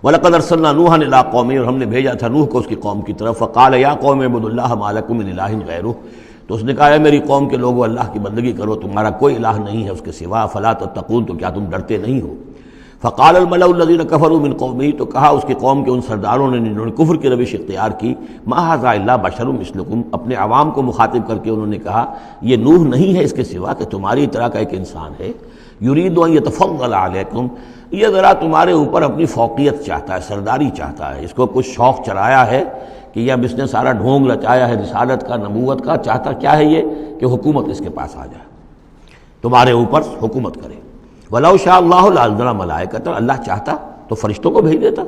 وَلَقَدْ أَرْسَلْنَا نُوحًا إِلَىٰ قَوْمِهِ، اور ہم نے بھیجا تھا نوح کو اس کی قوم کی طرف. فَقَالَ يَا قَوْمِ اعْبُدُوا اللَّهَ مَا لَكُم مِّنْ إِلَٰهٍ غَيْرُهُ، تو اس نے کہا ہے میری قوم کے لوگوں اللہ کی بندگی کرو، تمہارا کوئی الہ نہیں ہے اس کے سوا. فَلَا تَتَّقُونَ، تو کیا تم ڈرتے نہیں ہو؟ فقال الملأ الذين كفروا من قومه، تو کہا اس کی قوم کے ان سرداروں نے جنہوں نے کفر کی روش اختیار کی، ما ھذا الا بشر مثلکم، اپنے عوام کو مخاطب کر کے انہوں نے کہا یہ نوح نہیں ہے اس کے سوا کہ تمہاری طرح کا ایک انسان ہے. یرید ان یتفضل علیکم، یہ ذرا تمہارے اوپر اپنی فوقیت چاہتا ہے، سرداری چاہتا ہے. اس کو کچھ شوق چرایا ہے کہ اب اس نے سارا ڈھونگ رچایا ہے رسالت کا، نبوت کا. چاہتا کیا ہے یہ کہ حکومت اس کے پاس آ جائے، تمہارے اوپر حکومت کرے. وَلَوْ شَاءَ اللَّهُ لَأَنزَلَ مَلَائِكَةً، اللہ چاہتا تو فرشتوں کو بھیج دیتا.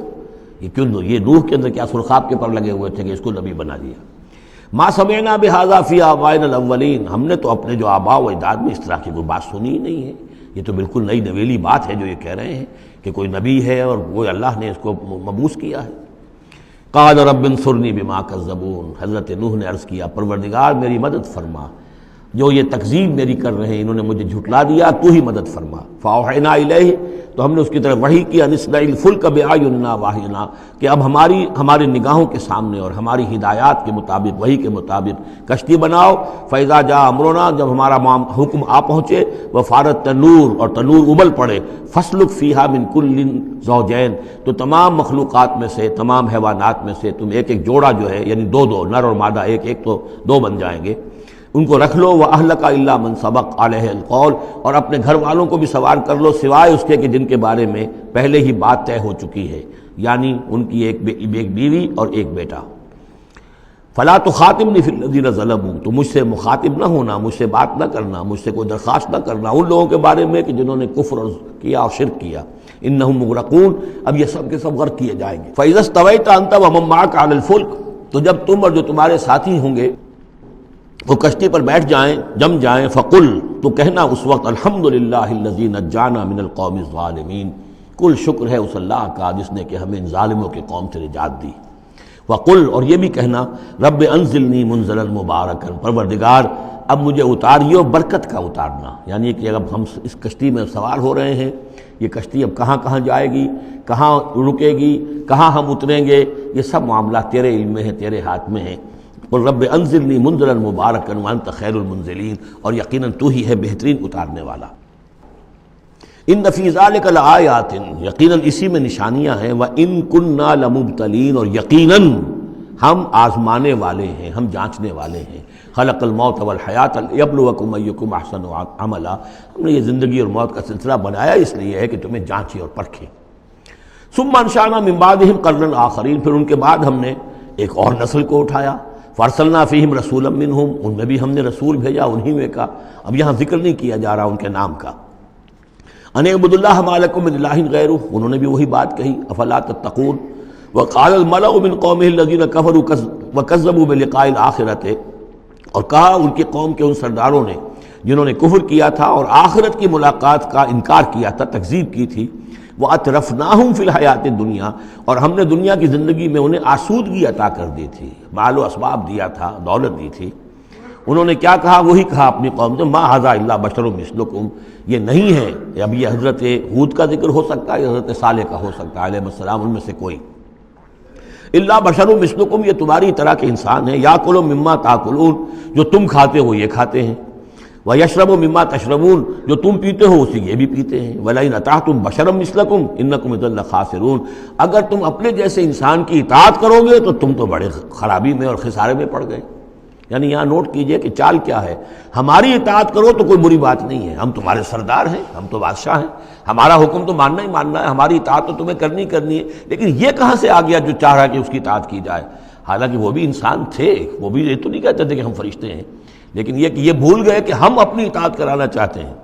یہ کیوں یہ نوح کے اندر کیا سرخاب کے پر لگے ہوئے تھے کہ اس کو نبی بنا دیا. مَا سَمِعْنَا بِهَذَا فِي آبَائِنَا الْأَوَّلِينَ، ہم نے تو اپنے جو آباء و اجداد میں اس طرح کی کوئی بات سنی ہی نہیں ہے. یہ تو بالکل نئی نویلی بات ہے جو یہ کہہ رہے ہیں کہ کوئی نبی ہے اور وہ اللہ نے اس کو مبعوث کیا ہے. قَالَ رَبِّ انصُرْنِي بِمَا كَذَّبُونِ، حضرت نوح نے عرض کیا پروردگار میری مدد فرما، جو یہ تکذیب میری کر رہے ہیں، انہوں نے مجھے جھٹلا دیا، تو ہی مدد فرما. فاوحینا الیہ، تو ہم نے اس کی طرف وحی کی، ان اصنع الفلک باعیننا واحینا، کہ اب ہمارے نگاہوں کے سامنے اور ہماری ہدایات کے مطابق، وحی کے مطابق کشتی بناؤ. فاذا جاء امرنا، جب ہمارا حکم آ پہنچے، وفارت تنور، اور تنور ابل پڑے. فاسلک فیہا من کل زوجین، تو تمام مخلوقات میں سے، تمام حیوانات میں سے تم ایک ایک جوڑا جو ہے، یعنی دو دو، نر اور مادہ ایک ایک، تو دو بن جائیں گے، ان کو رکھ لو. وَأَهْلَكَ إِلَّا مَنْ سَبَقَ عَلَيْهِ الْقَوْلُ، اور اپنے گھر والوں کو بھی سوار کر لو سوائے اس کے کہ جن کے بارے میں پہلے ہی بات طے ہو چکی ہے، یعنی ان کی ایک بیوی اور ایک بیٹا. فَلَا تُخَاطِبْنِي فِي الَّذِينَ ظَلَمُوا، تو مجھ سے مخاطب نہ ہونا، مجھ سے بات نہ کرنا، مجھ سے کوئی درخواست نہ کرنا ان لوگوں کے بارے میں کہ جنہوں نے کفر کیا اور شرک کیا. إِنَّهُمْ مُغْرَقُونَ، اب یہ سب کے سب غرق کیے جائیں گے. فَإِذَا اسْتَوَيْتَ أَنْتَ وَمَن مَّعَكَ عَلَى الْفُلْكِ، تو جب تم اور جو تمہارے ساتھی ہوں گے وہ کشتی پر بیٹھ جائیں، جم جائیں. فقل، تو کہنا اس وقت، الحمدللہ الذی نجانا من القوم الظالمین، کل شکر ہے اس اللہ کا جس نے کہ ہمیں ان ظالموں کی قوم سے نجات دی. وقل، اور یہ بھی کہنا، رب انزلنی منزلا مبارکا، پروردگار اب مجھے اتاریو برکت کا اتارنا، یعنی کہ اب ہم اس کشتی میں سوار ہو رہے ہیں، یہ کشتی اب کہاں کہاں جائے گی، کہاں رکے گی، کہاں ہم اتریں گے، یہ سب معاملات تیرے علم میں ہیں، تیرے ہاتھ میں ہیں. اور رب انزلنی منزلا مبارکا وانت خیر المنزلین، اور یقیناً تو ہی ہے بہترین اتارنے والا. ان فی ذلک لآیات، یقیناً اسی میں نشانیاں ہیں. وان کنا لمبتلین، اور یقیناً ہم آزمانے والے ہیں، ہم جانچنے والے ہیں. خلق الموت والحیات لیبلوکم ایکم احسن عملا، ہم نے یہ زندگی اور موت کا سلسلہ بنایا اس لیے ہے کہ تمہیں جانچے اور پرکھے. ثم انشأنا من بعدہم قرنا آخرین، پھر ان کے بعد ہم نے ایک اور نسل کو اٹھایا. فارسلنا فیہم رسولا منہم، ان میں بھی ہم نے رسول بھیجا انہی میں کا. اب یہاں ذکر نہیں کیا جا رہا ان کے نام کا. ان اعبدوا اللہ ما لکم من الہ غیرہ، انہوں نے بھی وہی بات کہی. افلا تتقون. وقال الملأ من قومه الذین کفروا وکذبوا بلقاء الآخرۃ، اور کہا ان کی قوم کے ان سرداروں نے جنہوں نے کفر کیا تھا اور آخرت کی ملاقات کا انکار کیا تھا، تکذیب کی تھی. وَأَتْرَفْنَاهُمْ فِي الْحَيَاةِ الدُّنْيَا، اور ہم نے دنیا کی زندگی میں انہیں آسودگی عطا کر دی تھی، مال و اسباب دیا تھا، دولت دی تھی. انہوں نے کیا کہا، وہی کہا اپنی قوم سے، مَا هَذَا إِلَّا بَشَرٌ مِثْلُكُمْ، یہ نہیں ہے. اب یہ حضرت ہود کا ذکر ہو سکتا ہے، یا حضرت صالح کا ہو سکتا ہے علیہ السلام، ان میں سے کوئی. إِلَّا بَشَرٌ مِثْلُكُمْ، یہ تمہاری طرح کے انسان ہے. يَأْكُلُ مِمَّا تَأْكُلُونَ، جو تم کھاتے ہو یہ کھاتے ہیں. وَيَشْرَبُ مِمَّا تَشْرَبُونَ، جو تم پیتے ہو اسی یہ بھی پیتے ہیں. وَلَئِنْ أَطَعْتُمْ بَشَرًا مِثْلَكُمْ إِنَّكُمْ إِذًا لَخَاسِرُونَ، اگر تم اپنے جیسے انسان کی اطاعت کرو گے تو تم تو بڑے خرابی میں اور خسارے میں پڑ گئے. یعنی یہاں نوٹ کیجئے کہ چال کیا ہے، ہماری اطاعت کرو تو کوئی بری بات نہیں ہے، ہم تمہارے سردار ہیں، ہم تو بادشاہ ہیں، ہمارا حکم تو ماننا ہی ماننا ہے، ہماری اطاعت تو تمہیں کرنی کرنی ہے. لیکن یہ کہاں سے آ گیا جو چاہ رہا ہے کہ اس کی اطاعت کی جائے؟ حالانکہ وہ بھی انسان تھے، وہ بھی یہ تو نہیں کہتے تھے کہ ہم فرشتے ہیں، لیکن یہ کہ یہ بھول گئے کہ ہم اپنی اطاعت کرانا چاہتے ہیں.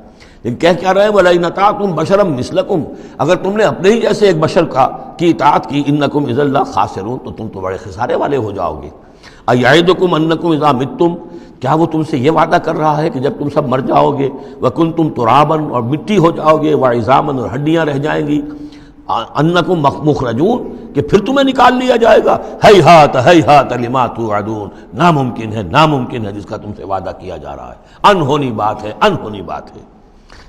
لیکن کہہ کیا رہے ہیں، وَلَئِنْ أَطَعْتُمْ بَشَرًا مِثْلَكُمْ، اگر تم نے اپنے ہی جیسے ایک بشر کی اطاعت کی، إِنَّكُمْ إِذًا لَخَاسِرُونَ، تو تم تو بڑے خسارے والے ہو جاؤ گے. أَيَعِدُكُمْ أَنَّكُمْ إِذَا مِتُّمْ، کیا وہ تم سے یہ وعدہ کر رہا ہے کہ جب تم سب مر جاؤ گے، وَكُنْتُمْ تُرَابًا، اور مٹی ہو جاؤ گے، وَعِظَامًا، اور ہڈیاں رہ جائیں گی، انکم مخرجون، کہ پھر تمہیں نکال لیا جائے گا. ہیہات ہیہات لما توعدون، ناممکن ہے، ناممکن ہے جس کا تم سے وعدہ کیا جا رہا ہے، انہونی بات ہے، انہونی بات ہے.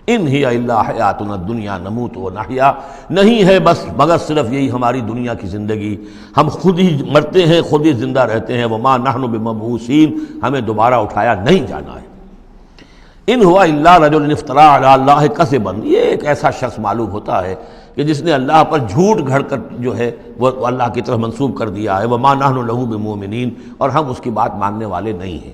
ان ہی الا حیاتنا الدنیا نموت و نحیا، نہیں ہے بس مگر صرف یہی ہماری دنیا کی زندگی، ہم خود ہی مرتے ہیں خود ہی زندہ رہتے ہیں، وما نحن بمبعوثین، ہمیں دوبارہ اٹھایا نہیں جانا ہے۔ ان ہوا الا رجل افترى علی اللہ کذبا، یہ ایک ایسا شخص معلوم ہوتا ہے کہ جس نے اللہ پر جھوٹ گھڑ کر جو ہے وہ اللہ کی طرف منسوب کر دیا ہے، وما نحن له بمؤمنین، اور ہم اس کی بات ماننے والے نہیں ہیں۔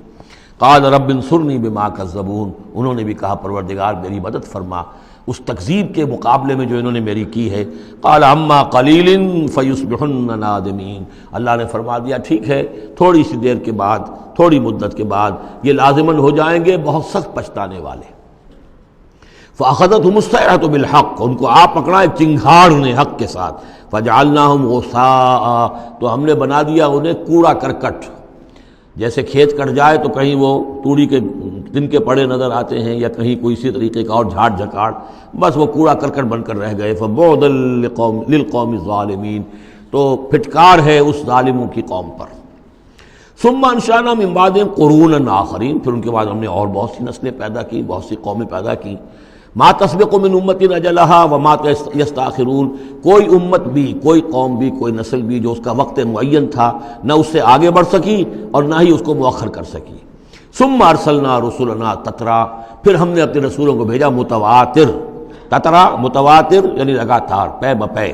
قال رب انصرنی بما کذبون، انہوں نے بھی کہا پروردگار میری مدد فرما اس تکذیب کے مقابلے میں جو انہوں نے میری کی ہے۔ قال اما قلیل فیصبحن نادمین، اللہ نے فرما دیا ٹھیک ہے تھوڑی سی دیر کے بعد، تھوڑی مدت کے بعد یہ لازماً ہو جائیں گے بہت سخت پچھتانے والے۔ فاخذتهم الصیحة بالحق، ان کو آپ پکڑا ایک چنگھاڑ نے حق کے ساتھ، فجعلناهم غثاء، تو ہم نے بنا دیا انہیں کوڑا کرکٹ، جیسے کھیت کٹ جائے تو کہیں وہ توڑی کے دن کے پڑے نظر آتے ہیں یا کہیں کوئی اسی طریقے کا اور جھاڑ جھکاڑ، بس وہ کوڑا کرکٹ بن کر رہ گئے۔ فبعدا للقوم الظالمین، تو پھٹکار ہے اس ظالموں کی قوم پر۔ ثم انشأنا من بعدهم قرونا آخرین، پھر ان کے بعد ہم نے اور بہت سی نسلیں پیدا کی، بہت سی قومیں پیدا کی۔ ما تسبق من امت اجلها وما یستاخرون، کوئی امت بھی، کوئی قوم بھی، کوئی نسل بھی جو اس کا وقت معین تھا نہ اس سے آگے بڑھ سکی اور نہ ہی اس کو مؤخر کر سکی۔ ثم ارسلنا رسلنا تترا، پھر ہم نے اپنے رسولوں کو بھیجا متواتر، تترا متواتر یعنی لگاتار، پے بپے۔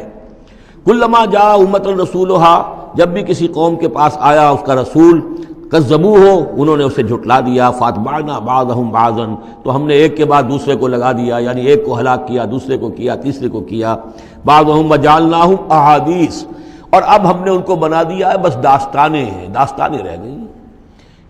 کلما جاء امۃ رسولها، جب بھی کسی قوم کے پاس آیا اس کا رسول، کذبوہ، انہوں نے اسے جھٹلا دیا، فاتبعنا بعضهم بعضا، تو ہم نے ایک کے بعد دوسرے کو لگا دیا، یعنی ایک کو ہلاک کیا، دوسرے کو کیا، تیسرے کو کیا۔ بعضهم وجعلناهم احادیث، اور اب ہم نے ان کو بنا دیا ہے بس داستانیں ہیں، داستانیں رہ گئی۔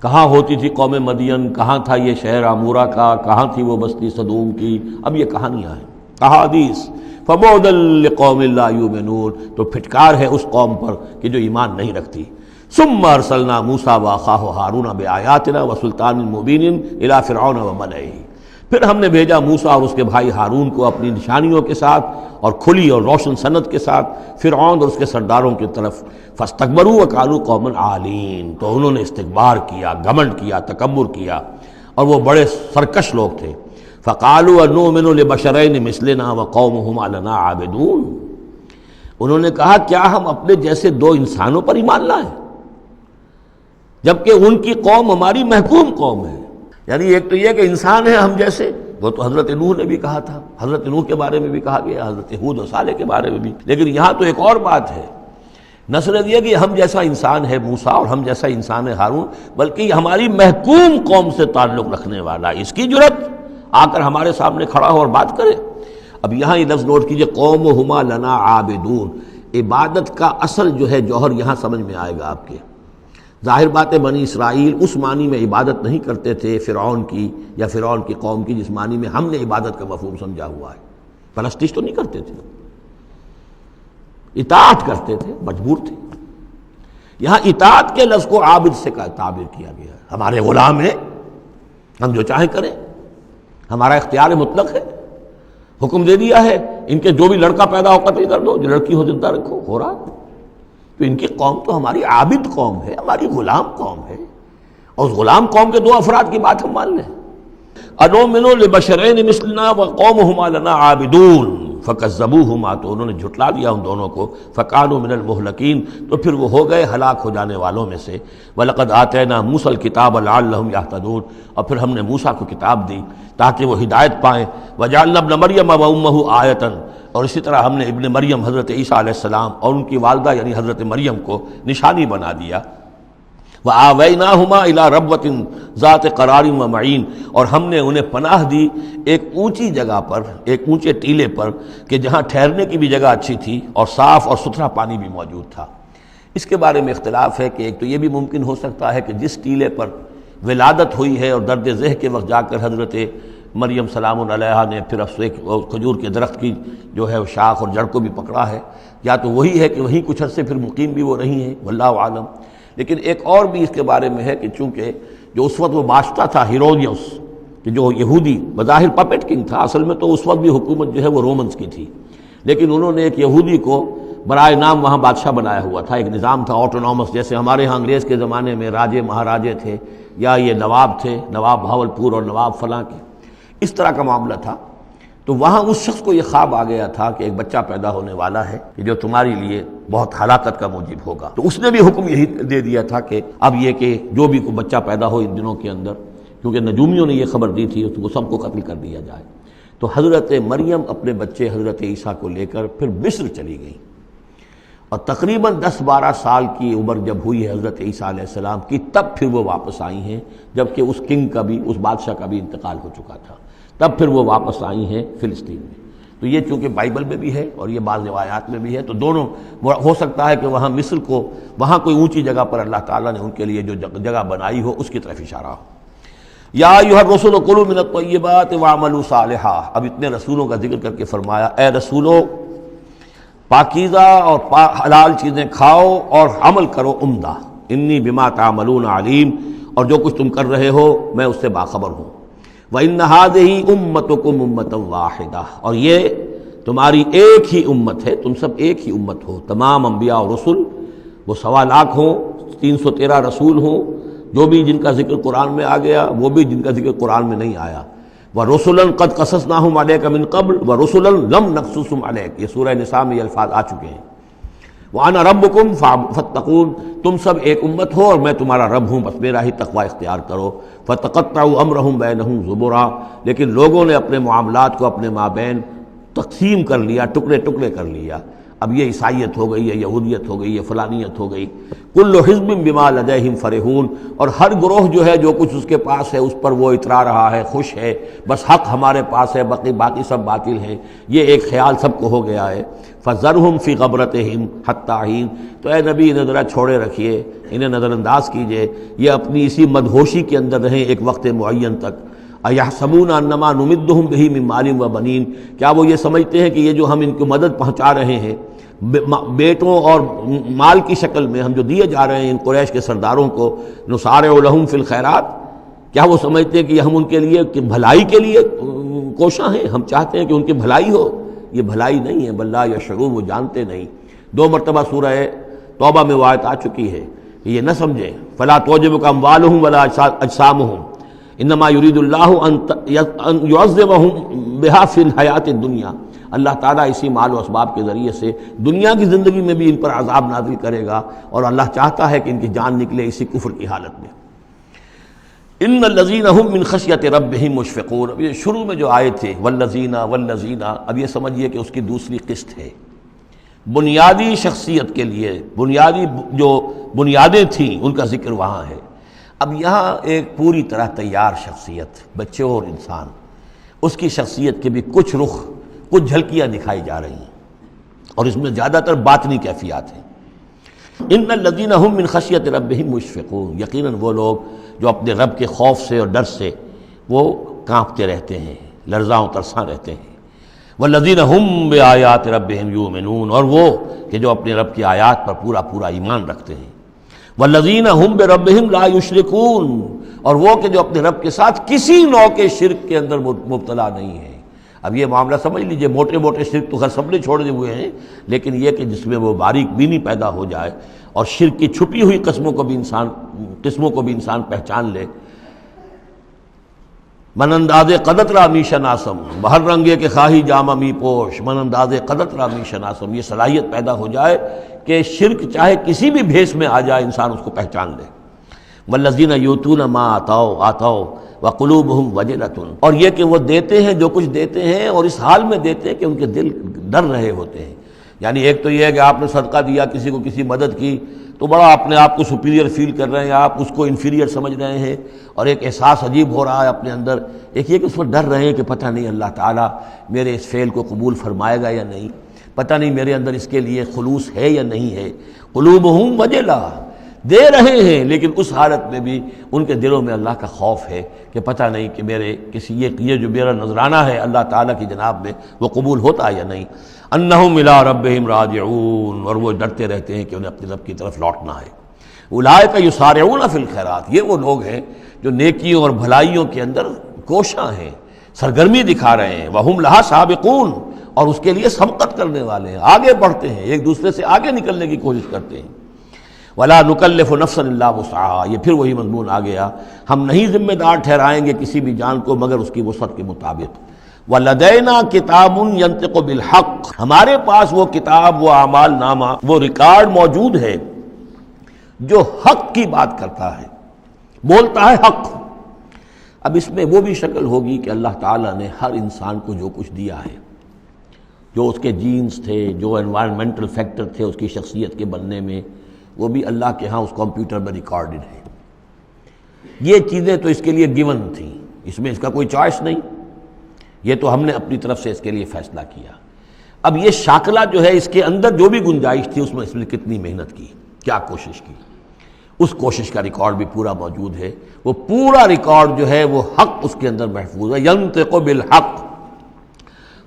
کہاں ہوتی تھی قوم مدین، کہاں تھا یہ شہر عمورہ کا، کہاں تھی وہ بستی صدوم کی، اب یہ کہانیاں ہیں، احادیث۔ فبعدا لقوم لا یؤمنون، تو پھٹکار ہے اس قوم پر کہ جو ایمان نہیں رکھتی۔ ثم ارسلنا موسیٰ واخاہ ہارون بآیاتنا وسلطان مبین الی فرعون وملئہ، پھر ہم نے بھیجا موسیٰ اور اس کے بھائی ہارون کو اپنی نشانیوں کے ساتھ اور کھلی اور روشن سند کے ساتھ فرعون اور اس کے سرداروں کی طرف۔ فاستکبروا وقالوا قوم عالین، تو انہوں نے استکبار کیا، گھمنڈ کیا، تکبر کیا، اور وہ بڑے سرکش لوگ تھے۔ فقالوا انؤمن لبشرین مثلنا وقومهما لنا عابدون، انہوں نے کہا کیا ہم اپنے جیسے دو انسانوں پر ایمان لائیں جبکہ ان کی قوم ہماری محکوم قوم ہے۔ یعنی ایک تو یہ کہ انسان ہے ہم جیسے، وہ تو حضرت نوح نے بھی کہا تھا، حضرت نوح کے بارے میں بھی کہا گیا، حضرت ہود و صالح کے بارے میں بھی، لیکن یہاں تو ایک اور بات ہے، نہ صرف یہ کہ ہم جیسا انسان ہے موسیٰ اور ہم جیسا انسان ہے ہارون، بلکہ یہ ہماری محکوم قوم سے تعلق رکھنے والا، اس کی جرت آ کر ہمارے سامنے کھڑا ہو اور بات کرے۔ اب یہاں یہ لفظ نوٹ کیجئے، قومہما لنا عابدون، عبادت کا اصل جو ہے جوہر یہاں سمجھ میں آئے گا آپ کے۔ ظاہر بات ہے بنی اسرائیل اس معنی میں عبادت نہیں کرتے تھے فرعون کی یا فرعون کی قوم کی جس معنی میں ہم نے عبادت کا مفہوم سمجھا ہوا ہے، پرستش تو نہیں کرتے تھے، اطاعت کرتے تھے، مجبور تھے۔ یہاں اطاعت کے لفظ کو عابد سے تعبیر کیا گیا ہے، ہمارے غلام ہیں، ہم جو چاہیں کریں، ہمارا اختیار مطلق ہے، حکم دے دیا ہے ان کے جو بھی لڑکا پیدا ہو قتل کر دو، جو لڑکی ہو زندہ رکھو، ہو رہا ہے۔ تو ان کی قوم تو ہماری عابد قوم ہے، ہماری غلام قوم ہے، اور اس غلام قوم کے دو افراد کی بات ہم مان لیں۔ انؤمن لبشرین مثلنا وقومهما لنا عابدون فکذبوہما، تو انہوں نے جھٹلا دیا ان دونوں کو، فکانوا من المہلکین، تو پھر وہ ہو گئے ہلاک ہو جانے والوں میں سے۔ وَلَقَدْ آتَيْنَا مُوسَى الْكِتَابَ لَعَلَّهُمْ يَهْتَدُونَ، اور پھر ہم نے موسیٰ کو کتاب دی تاکہ وہ ہدایت پائیں۔ وَجَعَلْنَا ابْنَ مَرْيَمَ وَأُمَّهُ آیَةً، اور اسی طرح ہم نے ابن مریم حضرت عیسیٰ علیہ السلام اور ان کی والدہ یعنی حضرت مریم کو نشانی بنا دیا۔ وَآوَيْنَاهُمَا إِلَىٰ رَبْوَةٍ ذَاتِ قَرَارٍ وَمَعِينٍ، اور ہم نے انہیں پناہ دی ایک اونچی جگہ پر، ایک اونچے ٹیلے پر کہ جہاں ٹھہرنے کی بھی جگہ اچھی تھی اور صاف اور ستھرا پانی بھی موجود تھا۔ اس کے بارے میں اختلاف ہے کہ ایک تو یہ بھی ممکن ہو سکتا ہے کہ جس ٹیلے پر ولادت ہوئی ہے اور درد ذہ کے وقت جا کر حضرت مریم سلام علیہا نے پھر کھجور کے درخت کی جو ہے شاخ اور جڑ کو بھی پکڑا ہے، یا تو وہی ہے کہ وہیں کچھ عرصے پھر مقیم بھی وہ رہی ہیں، واللہ عالم۔ لیکن ایک اور بھی اس کے بارے میں ہے کہ چونکہ جو اس وقت وہ بادشاہ تھا ہیرودیوس، کہ جو یہودی بظاہر پپٹ کنگ تھا، اصل میں تو اس وقت بھی حکومت جو ہے وہ رومنز کی تھی، لیکن انہوں نے ایک یہودی کو برائے نام وہاں بادشاہ بنایا ہوا تھا، ایک نظام تھا آٹونومس، جیسے ہمارے ہاں انگریز کے زمانے میں راجے مہاراجے تھے یا یہ نواب تھے، نواب بہاولپور اور نواب فلاں کے، اس طرح کا معاملہ تھا۔ تو وہاں اس شخص کو یہ خواب آ گیا تھا کہ ایک بچہ پیدا ہونے والا ہے کہ جو تمہاری لیے بہت ہلاکت کا موجب ہوگا. تو اس نے بھی حکم یہی دے دیا تھا کہ اب یہ کہ جو بھی کوئی بچہ پیدا ہو ان دنوں کے اندر، کیونکہ نجومیوں نے یہ خبر دی تھی تو وہ سب کو قتل کر دیا جائے. تو حضرت مریم اپنے بچے حضرت عیسیٰ کو لے کر پھر مصر چلی گئی، اور تقریباً 10-12 سال کی عمر جب ہوئی ہے حضرت عیسیٰ علیہ السلام کی، تب پھر وہ واپس آئی ہیں، جبکہ اس کنگ کا بھی، اس بادشاہ کا بھی انتقال ہو چکا تھا. تب پھر وہ واپس آئی ہیں فلسطین میں. تو یہ چونکہ بائبل میں بھی ہے اور یہ بعض روایات میں بھی ہے، تو دونوں ہو سکتا ہے کہ وہاں مصر کو، وہاں کوئی اونچی جگہ پر اللہ تعالیٰ نے ان کے لیے جو جگہ بنائی ہو اس کی طرف اشارہ ہو. یا ایھا الرسل کلوا من الطیبات واعملوا صالحا. اب اتنے رسولوں کا ذکر کر کے فرمایا اے رسولو پاکیزہ اور حلال چیزیں کھاؤ اور عمل کرو عمدہ. انی بما تعملون علیم، اور جو کچھ تم کر رہے ہو میں اس سے باخبر ہوں. وَإِنَّ هَٰذِهِ أُمَّتُكُمْ أُمَّةً وَاحِدَةً، اور یہ تمہاری ایک ہی امت ہے، تم سب ایک ہی امت ہو. تمام انبیاء اور رسل، وہ 1.25 لاکھ ہوں، 313 رسول ہوں، جو بھی جن کا ذکر قرآن میں آ گیا، وہ بھی جن کا ذکر قرآن میں نہیں آیا. وَرُسُلًا قَدْ قَصَصْنَاهُمْ عَلَيْكَ مِن قَبْلُ وَرُسُلًا لَمْ نَقْصُصْهُمْ عَلَيْكَ، یہ سورہ نساء میں یہ الفاظ آ چکے ہیں. وَأَنَا رَبُّكُمْ فَاتَّقُونِ، تم سب ایک امت ہو اور میں تمہارا رب ہوں، بس میرا ہی تقوی اختیار کرو. فَتَقَطَّعُوا أَمْرَهُمْ بَيْنَهُمْ زُبُرًا، لیکن لوگوں نے اپنے معاملات کو اپنے مابین تقسیم کر لیا، ٹکڑے ٹکڑے کر لیا. اب یہ عیسائیت ہو گئی، یہ یہودیت ہو گئی، یہ فلانیت ہو گئی. کل حزب بما لدیہم فرحون، اور ہر گروہ جو ہے جو کچھ اس کے پاس ہے اس پر وہ اترا رہا ہے، خوش ہے، بس حق ہمارے پاس ہے، باقی سب باطل ہیں، یہ ایک خیال سب کو ہو گیا ہے. فذرہم فی غبرتہم حتی حین، تو اے نبی انہیں ذرا چھوڑے رکھیے، انہیں نظر انداز کیجئے، یہ اپنی اسی مدہوشی کے اندر رہیں ایک وقت معین تک. اَیَحْسَبُونَ أَنَّمَا نُمِدُّهُم بِهِ مِن مَالٍ وَبَنِینَ، کیا وہ یہ سمجھتے ہیں کہ یہ جو ہم ان کو مدد پہنچا رہے ہیں بیٹوں اور مال کی شکل میں، ہم جو دیے جا رہے ہیں ان قریش کے سرداروں کو، نُسَارِعُ لَهُم فِی الْخَیرَات، کیا وہ سمجھتے ہیں کہ ہم ان کے لیے بھلائی کے لیے کوشاں ہیں، ہم چاہتے ہیں کہ ان کی بھلائی ہو؟ یہ بھلائی نہیں ہے، بل لا یشعرون، وہ جانتے نہیں. 2 مرتبہ سورہ توبہ میں وہ آیت آ چکی ہے کہ یہ نہ سمجھیں. فلا تعجبک اموالہم ولا اجسامہم انما یرید اللہ ان یعذبہم بہا فی الحیات الدنیا، اللہ تعالیٰ اسی مال و اسباب کے ذریعے سے دنیا کی زندگی میں بھی ان پر عذاب نازل کرے گا، اور اللہ چاہتا ہے کہ ان کی جان نکلے اسی کفر کی حالت میں. ان الذین هم من خشیۃ ربہم مشفقون، اب یہ شروع میں جو آئے تھے والذین، اب یہ سمجھیے کہ اس کی دوسری قسط ہے. بنیادی شخصیت کے لیے بنیادی جو بنیادیں تھیں ان کا ذکر وہاں ہے. اب یہاں ایک پوری طرح تیار شخصیت، بچے اور انسان، اس کی شخصیت کے بھی کچھ رخ، کچھ جھلکیاں دکھائی جا رہی ہیں، اور اس میں زیادہ تر باطنی کیفیات ہیں. ان الذین هم من خشیۃ ربہم مشفقون، یقیناً وہ لوگ جو اپنے رب کے خوف سے اور ڈر سے وہ کانپتے رہتے ہیں، لرزاں و ترساں رہتے ہیں. والذین هم بآیات ربہم یؤمنون، اور وہ کہ جو اپنے رب کی آیات پر پورا ایمان رکھتے ہیں. والذین هم بربہم لا یشرکون، اور وہ کہ جو اپنے رب کے ساتھ کسی نوع کے شرک کے اندر مبتلا نہیں ہے. اب یہ معاملہ سمجھ لیجئے، موٹے شرک تو خیر سب نے چھوڑے ہوئے ہیں، لیکن یہ کہ جس میں وہ باریک بینی پیدا ہو جائے اور شرک کی چھپی ہوئی قسموں کو بھی انسان پہچان لے. من انداز قدت را می شناسم، بہر رنگے کے خواہی جامہ می پوش، من انداز قدت را می شناسم، یہ صلاحیت پیدا ہو جائے کہ شرک چاہے کسی بھی بھیس میں آ جائے انسان اس کو پہچان لے. والذین یؤتون ما آتوا وقلوبہم وجلۃ، اور یہ کہ وہ دیتے ہیں جو کچھ دیتے ہیں اور اس حال میں دیتے ہیں کہ ان کے دل ڈر رہے ہوتے ہیں. یعنی ایک تو یہ ہے کہ آپ نے صدقہ دیا، کسی کو کسی مدد کی، تو بڑا اپنے آپ کو سپیریئر فیل کر رہے ہیں، آپ اس کو انفیریئر سمجھ رہے ہیں، اور ایک احساس عجیب ہو رہا ہے اپنے اندر. ایک یہ کہ اس پر ڈر رہے ہیں کہ پتہ نہیں اللہ تعالیٰ میرے اس فعل کو قبول فرمائے گا یا نہیں، پتہ نہیں میرے اندر اس کے لیے خلوص ہے یا نہیں ہے. قلوبہم وجلہ، دے رہے ہیں لیکن اس حالت میں بھی ان کے دلوں میں اللہ کا خوف ہے کہ پتہ نہیں کہ میرے کسی یہ جو میرا نذرانہ ہے اللہ تعالیٰ کی جناب میں وہ قبول ہوتا ہے یا نہیں. انہم الی ربہم راجعون، اور وہ ڈرتے رہتے ہیں کہ انہیں اپنے رب کی طرف لوٹنا ہے. اولئک یسارعون فی الخیرات، یہ وہ لوگ ہیں جو نیکیوں اور بھلائیوں کے اندر کوشاں ہیں، سرگرمی دکھا رہے ہیں. وہم لہا سابقون، اور اس کے لیے سبقت کرنے والے ہیں، آگے بڑھتے ہیں، ایک دوسرے سے آگے نکلنے کی کوشش کرتے ہیں. ولا نکلف نفسا الا وسعها، یہ پھر وہی مضمون آ گیا، ہم نہیں ذمہ دار ٹھہرائیں گے کسی بھی جان کو مگر اس کی وسعت کے مطابق. وَلَدَيْنَا كِتَابٌ يَنطِقُ بِالْحَقِّ، ہمارے پاس وہ کتاب، وہ اعمال نامہ، وہ ریکارڈ موجود ہے جو حق کی بات کرتا ہے، بولتا ہے حق۔ اب اس میں وہ بھی شکل ہوگی کہ اللہ تعالیٰ نے ہر انسان کو جو کچھ دیا ہے، جو اس کے جینز تھے، جو انوائرمنٹل فیکٹر تھے اس کی شخصیت کے بننے میں، وہ بھی اللہ کے ہاں اس کمپیوٹر میں ریکارڈڈ ہے۔ یہ چیزیں تو اس کے لیے گیون تھیں، اس میں اس کا کوئی چوائس نہیں، یہ تو ہم نے اپنی طرف سے اس کے لیے فیصلہ کیا۔ اب یہ شاکلہ جو ہے، اس کے اندر جو بھی گنجائش تھی اس میں کتنی محنت کی، کیا کوشش کی، اس کوشش کا ریکارڈ بھی پورا موجود ہے۔ وہ پورا ریکارڈ جو ہے وہ حق اس کے اندر محفوظ ہے، ینطق بالحق۔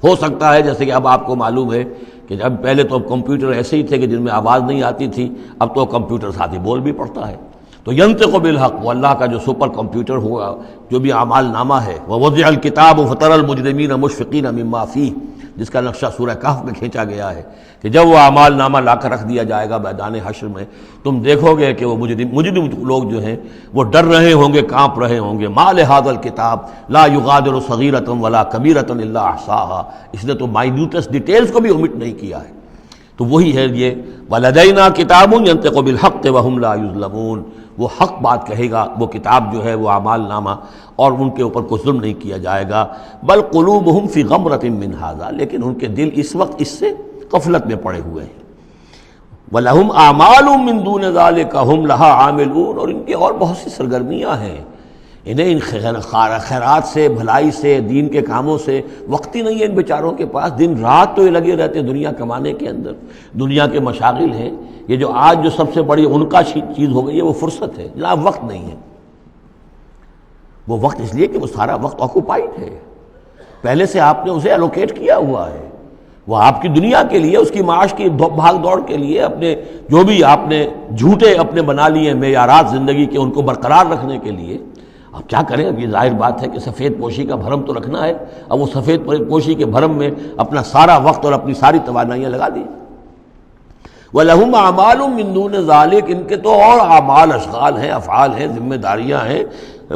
ہو سکتا ہے جیسے کہ اب آپ کو معلوم ہے کہ جب پہلے تو کمپیوٹر ایسے ہی تھے کہ جن میں آواز نہیں آتی تھی، اب تو کمپیوٹر ساتھ ہی بول بھی پڑتا ہے، تو ینطق بالحق وہ اللہ کا جو سپر کمپیوٹر ہوا، جو بھی اعمال نامہ ہے۔ ووضع الکتاب فتری المجرمین مشفقین مما فیہ، جس کا نقشہ سورہ کہف میں کھینچا گیا ہے کہ جب وہ اعمال نامہ لا کر رکھ دیا جائے گا میدان حشر میں، تم دیکھو گے کہ وہ مجرم لوگ جو ہیں وہ ڈر رہے ہوں گے، کانپ رہے ہوں گے۔ ما لہذا الکتاب لا یغادر صغیرۃ ولا کبیرۃ الا احصاها، اس نے تو مائنیوٹس ڈیٹیلز کو بھی omit نہیں کیا ہے۔ تو وہی ہے یہ وَلَدَيْنَا كِتَابٌ يَنطِقُ بِالْحَقِّ وَهُمْ لَا يُظْلَمُونَ، وہ حق بات کہے گا، وہ کتاب جو ہے وہ اعمال نامہ، اور ان کے اوپر کوئی ظلم نہیں کیا جائے گا۔ بل قلوبہم فی غمرۃ من ھذا، لیکن ان کے دل اس وقت اس سے غفلت میں پڑے ہوئے ہیں۔ وَلَهُمْ أَعْمَالٌ مِّن دُونِ ذَلِكَ هُمْ لَهَا عَامِلُونَ، اور ان کی اور بہت سی سرگرمیاں ہیں، انہیں ان خیرات سے، بھلائی سے، دین کے کاموں سے وقت ہی نہیں ہے ان بیچاروں کے پاس۔ دن رات تو یہ لگے رہتے ہیں دنیا کمانے کے اندر، دنیا کے مشاغل ہیں۔ یہ جو آج جو سب سے بڑی ان کا چیز ہو گئی ہے وہ فرصت ہے، جناب وقت نہیں ہے۔ وہ وقت اس لیے کہ وہ سارا وقت آکوپائڈ ہے، پہلے سے آپ نے اسے الوکیٹ کیا ہوا ہے، وہ آپ کی دنیا کے لیے، اس کی معاش کی بھاگ دوڑ کے لیے، اپنے جو بھی آپ نے جھوٹے اپنے بنا لیے معیارات زندگی کے، ان کو برقرار رکھنے کے لیے۔ اب کیا کریں، اب یہ ظاہر بات ہے کہ سفید پوشی کا بھرم تو رکھنا ہے، اب وہ سفید پوشی کے بھرم میں اپنا سارا وقت اور اپنی ساری توانائیاں لگا دی۔ وَلَهُمْ أَعْمَالٌ مِّن دُونِ ذَلِكَ، ان کے تو اور اعمال، اشغال ہیں، افعال ہیں، ذمہ داریاں ہیں۔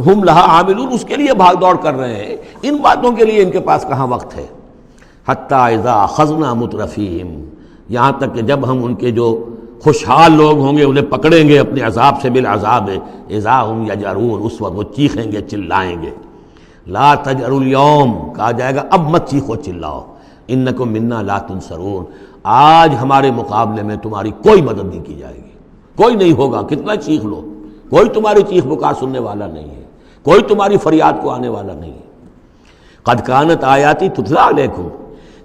ہم لہا عاملون، اس کے لیے بھاگ دوڑ کر رہے ہیں، ان باتوں کے لیے ان کے پاس کہاں وقت ہے۔ حتیٰ اذا اخذنا مترفیہم، یہاں تک کہ جب ہم ان کے جو خوشحال لوگ ہوں گے انہیں پکڑیں گے اپنے عذاب سے، بالعذاب اذا ہم یجرون، اس وقت وہ چیخیں گے، چلائیں گے۔ لا تجروا اليوم، کہا جائے گا اب مت چیخو چلاؤ، انکم منا لا تنصرون، آج ہمارے مقابلے میں تمہاری کوئی مدد نہیں کی جائے گی، کوئی نہیں ہوگا، کتنا چیخ لو، کوئی تمہاری چیخ پکار سننے والا نہیں ہے، کوئی تمہاری فریاد کو آنے والا نہیں ہے۔ قد کانت آیاتی تتلی علیکم،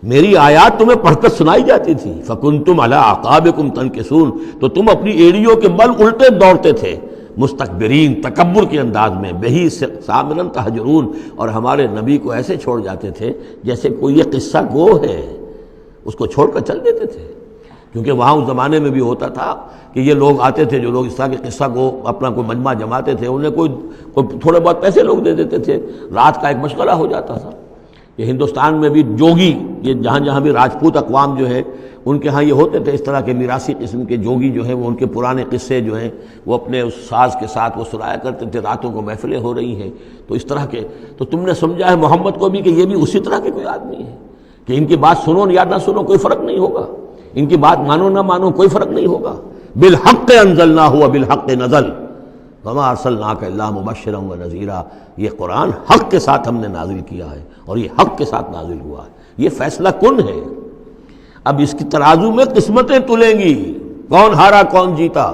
میری آیات تمہیں پڑھ کر سنائی جاتی تھی، فکنتم علی اعقابکم تنکسون، تو تم اپنی ایڑیوں کے بل الٹے دوڑتے تھے، مستکبرین، تکبر کے انداز میں، بہی سامرن تہجرون، اور ہمارے نبی کو ایسے چھوڑ جاتے تھے جیسے کوئی یہ قصہ گو ہے، اس کو چھوڑ کر چل دیتے تھے۔ کیونکہ وہاں اس زمانے میں بھی ہوتا تھا کہ یہ لوگ آتے تھے، جو لوگ اس طرح کے قصہ کو اپنا کوئی مجمع جماتے تھے، انہیں کوئی تھوڑے بہت پیسے لوگ دے دیتے تھے، رات کا ایک مشغلہ ہو جاتا تھا۔ یہ ہندوستان میں بھی جوگی، یہ جہاں جہاں بھی راجپوت اقوام جو ہے ان کے ہاں یہ ہوتے تھے، اس طرح کے میراثی قسم کے جوگی جو ہیں، وہ ان کے پرانے قصے جو ہیں وہ اپنے اس ساز کے ساتھ وہ سنایا کرتے تھے، راتوں کو محفلیں ہو رہی ہیں، تو اس طرح کے، تو تم نے سمجھا ہے محمد کو بھی کہ یہ بھی اسی طرح کے کوئی آدمی ہے کہ ان کی بات سنو یا نہ سنو کوئی فرق نہیں ہوگا، ان کی بات مانو نہ مانو کوئی فرق نہیں ہوگا۔ بالحق انزلناہ وبالحق نزل وما ارسلناک الا مبشرا ونذیرا، یہ قرآن حق کے ساتھ ہم نے نازل کیا ہے اور یہ حق کے ساتھ نازل ہوا ہے، یہ فیصلہ کن ہے۔ اب اس کی ترازو میں قسمتیں تلیں گی، کون ہارا کون جیتا،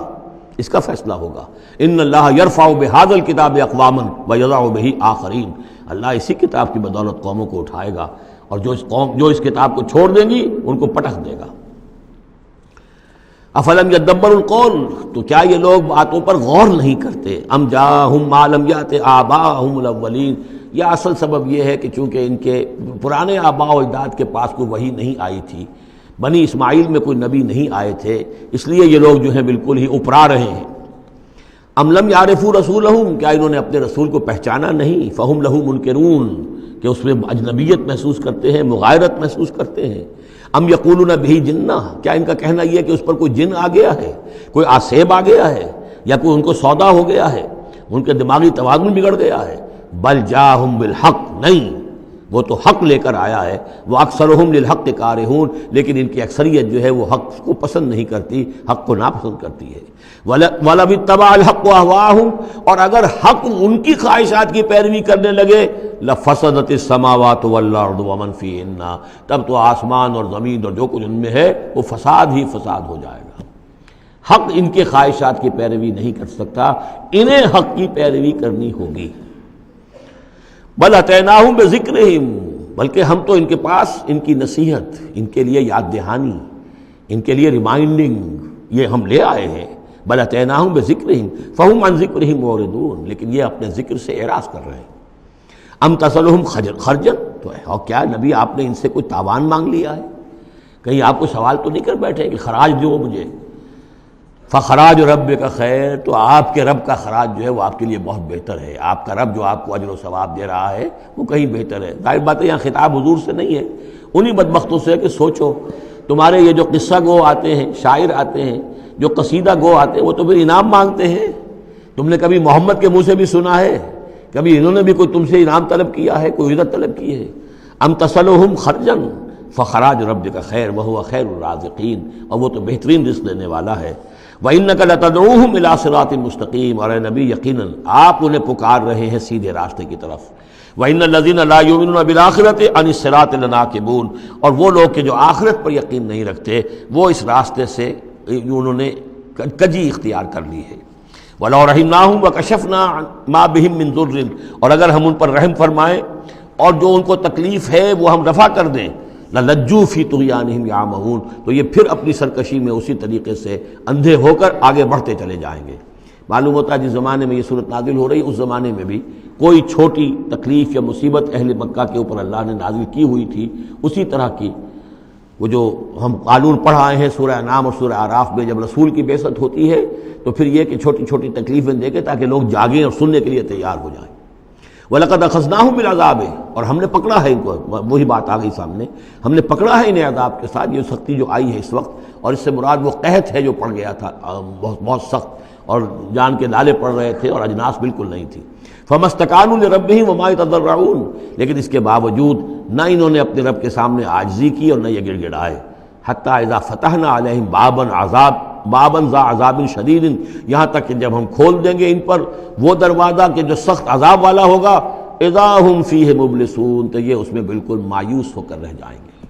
اس کا فیصلہ ہوگا۔ ان اللہ یرفع بہذا الکتاب اقواما ویضع بہ آخرین، اللہ اسی کتاب کی بدولت قوموں کو اٹھائے گا، اور جو اس کتاب کو چھوڑ دیں گی ان کو پٹخ دے گا۔ افلم یدبروا القول، تو کیا یہ لوگ باتوں پر غور نہیں کرتے؟ ام جاءہم ما لم یأت آباءہم الاولین، یہ اصل سبب یہ ہے کہ چونکہ ان کے پرانے آباء و اجداد کے پاس کوئی وحی نہیں آئی تھی، بنی اسماعیل میں کوئی نبی نہیں آئے تھے، اس لیے یہ لوگ جو ہیں بالکل ہی اپرا رہے ہیں۔ ام لم یعرفوا رسولہم، کیا انہوں نے اپنے رسول کو پہچانا نہیں؟ فہم لہ منکرون، کہ اس میں اجنبیت محسوس کرتے ہیں، مغایرت محسوس کرتے ہیں۔ ام یقولون بہ جنہ، کیا ان کا کہنا یہ ہے کہ اس پر کوئی جن آ گیا ہے، کوئی آسیب آ گیا ہے، یا کوئی ان کو سودا ہو گیا ہے، ان کے دماغی توازن بگڑ گیا ہے۔ بل جاءہم بالحق، نہیں، وہ تو حق لے کر آیا ہے. وہ اکثرہم للحق کارہون، لیکن ان کی اکثریت جو ہے وہ حق کو پسند نہیں کرتی، حق کو ناپسند کرتی ہے. وَلَوِ اتَّبَعَ الْحَقُّ أَهْوَاءَهُمْ، اور اگر حق ان کی خواہشات کی پیروی کرنے لگے لَفَسَدَتِ السَّمَاوَاتُ وَالْأَرْضُ وَمَنْ فِيهِنَّ، تب تو آسمان اور زمین اور جو کچھ ان میں ہے وہ فساد ہی فساد ہو جائے گا. حق ان کے خواہشات کی پیروی نہیں کر سکتا، انہیں حق کی پیروی کرنی ہوگی. بل اتیناہم بذکرہم، بلکہ ہم تو ان کے پاس ان کی نصیحت، ان کے لیے یاد دہانی، ان کے لیے ریمائنڈنگ یہ ہم لے آئے ہیں. بل اتیناہم بذکرہم فہم عن ذکرہم معرضون، لیکن یہ اپنے ذکر سے اعراض کر رہے ہیں. ام تسلہم خرجا، تو اور کیا نبی آپ نے ان سے کوئی تاوان مانگ لیا ہے؟ کہیں آپ کو سوال تو نہیں کر بیٹھے کہ خراج دو مجھے؟ فخراج ربک خیر، تو آپ کے رب کا خراج جو ہے وہ آپ کے لیے بہت بہتر ہے. آپ کا رب جو آپ کو اجر و ثواب دے رہا ہے وہ کہیں بہتر ہے. ظاہر بات ہے یہاں خطاب حضور سے نہیں ہے، انہی بدبختوں سے ہے کہ سوچو تمہارے یہ جو قصہ گو آتے ہیں، شاعر آتے ہیں، جو قصیدہ گو آتے ہیں، وہ تو پھر انعام مانگتے ہیں. تم نے کبھی محمد کے منہ سے بھی سنا ہے؟ کبھی انہوں نے بھی کوئی تم سے انعام طلب کیا ہے، کوئی عزت طلب کی ہے؟ ام تسلہم خرجا فخراج ربک خیر وہو خیر الرازقین، اور وہ تو بہترین رزق دینے والا ہے. وَإِنَّكَ لَتَدْعُوهُمْ إِلَىٰ صِرَاطٍ مُسْتَقِيمٍ، اور اے نبی یقیناً آپ انہیں پکار رہے ہیں سیدھے راستے کی طرف. وَإِنَّ الَّذِينَ لَا يُؤْمِنُونَ بِالْآخِرَةِ عَنِ الصِّرَاطِ لَنَاكِبُونَ، اور وہ لوگ کہ جو آخرت پر یقین نہیں رکھتے وہ اس راستے سے انہوں نے کجی اختیار کر لی ہے. وَلَوْ رَحِمْنَاهُمْ وَكَشَفْنَا مَا بِهِم مِّن ضُرٍّ، اور اگر ہم ان پر رحم فرمائیں اور جو ان کو تکلیف ہے وہ ہم رفع کر دیں، لَلَجُّوا فِي طُغْيَانِهِمْ يَعْمَهُونَ، تو یہ پھر اپنی سرکشی میں اسی طریقے سے اندھے ہو کر آگے بڑھتے چلے جائیں گے. معلوم ہوتا ہے جس زمانے میں یہ صورت نازل ہو رہی، اس زمانے میں بھی کوئی چھوٹی تکلیف یا مصیبت اہل مکہ کے اوپر اللہ نے نازل کی ہوئی تھی اسی طرح کی. وہ جو ہم قانون پڑھ آئے ہیں سورہ انعام اور سورہ اعراف میں، جب رسول کی بعثت ہوتی ہے تو پھر یہ کہ چھوٹی چھوٹی تکلیفیں دے کے تاکہ لوگ جاگیں اور سننے کے لیے تیار ہو جائیں. وَلَقَدْ أَخَذْنَاهُمْ بِالْعَذَابِ، اور ہم نے پکڑا ہے ان کو، وہی بات آ گئی سامنے، ہم نے پکڑا ہے انہیں عذاب کے ساتھ. یہ سختی جو آئی ہے اس وقت، اور اس سے مراد وہ قحط ہے جو پڑ گیا تھا بہت بہت سخت، اور جان کے نالے پڑ رہے تھے اور اجناس بالکل نہیں تھی. فَمَا اسْتَكَانُوا لِرَبِّهِمْ وَمَا يَتَضَرَّعُونَ، لیکن اس کے باوجود نہ انہوں نے اپنے رب کے سامنے عاجزی کی اور نہ یہ گڑ گڑائے. حَتَّىٰ إِذَا فَتَحْنَا عَلَيْهِمْ بَابًا ذَا عَذَابٍ شَدِيدٍ، یہاں تک کہ جب ہم کھول دیں گے ان پر وہ دروازہ کہ جو سخت عذاب والا ہوگا، اذا ہم فیہ مبلسون، تو یہ اس میں بالکل مایوس ہو کر رہ جائیں گے.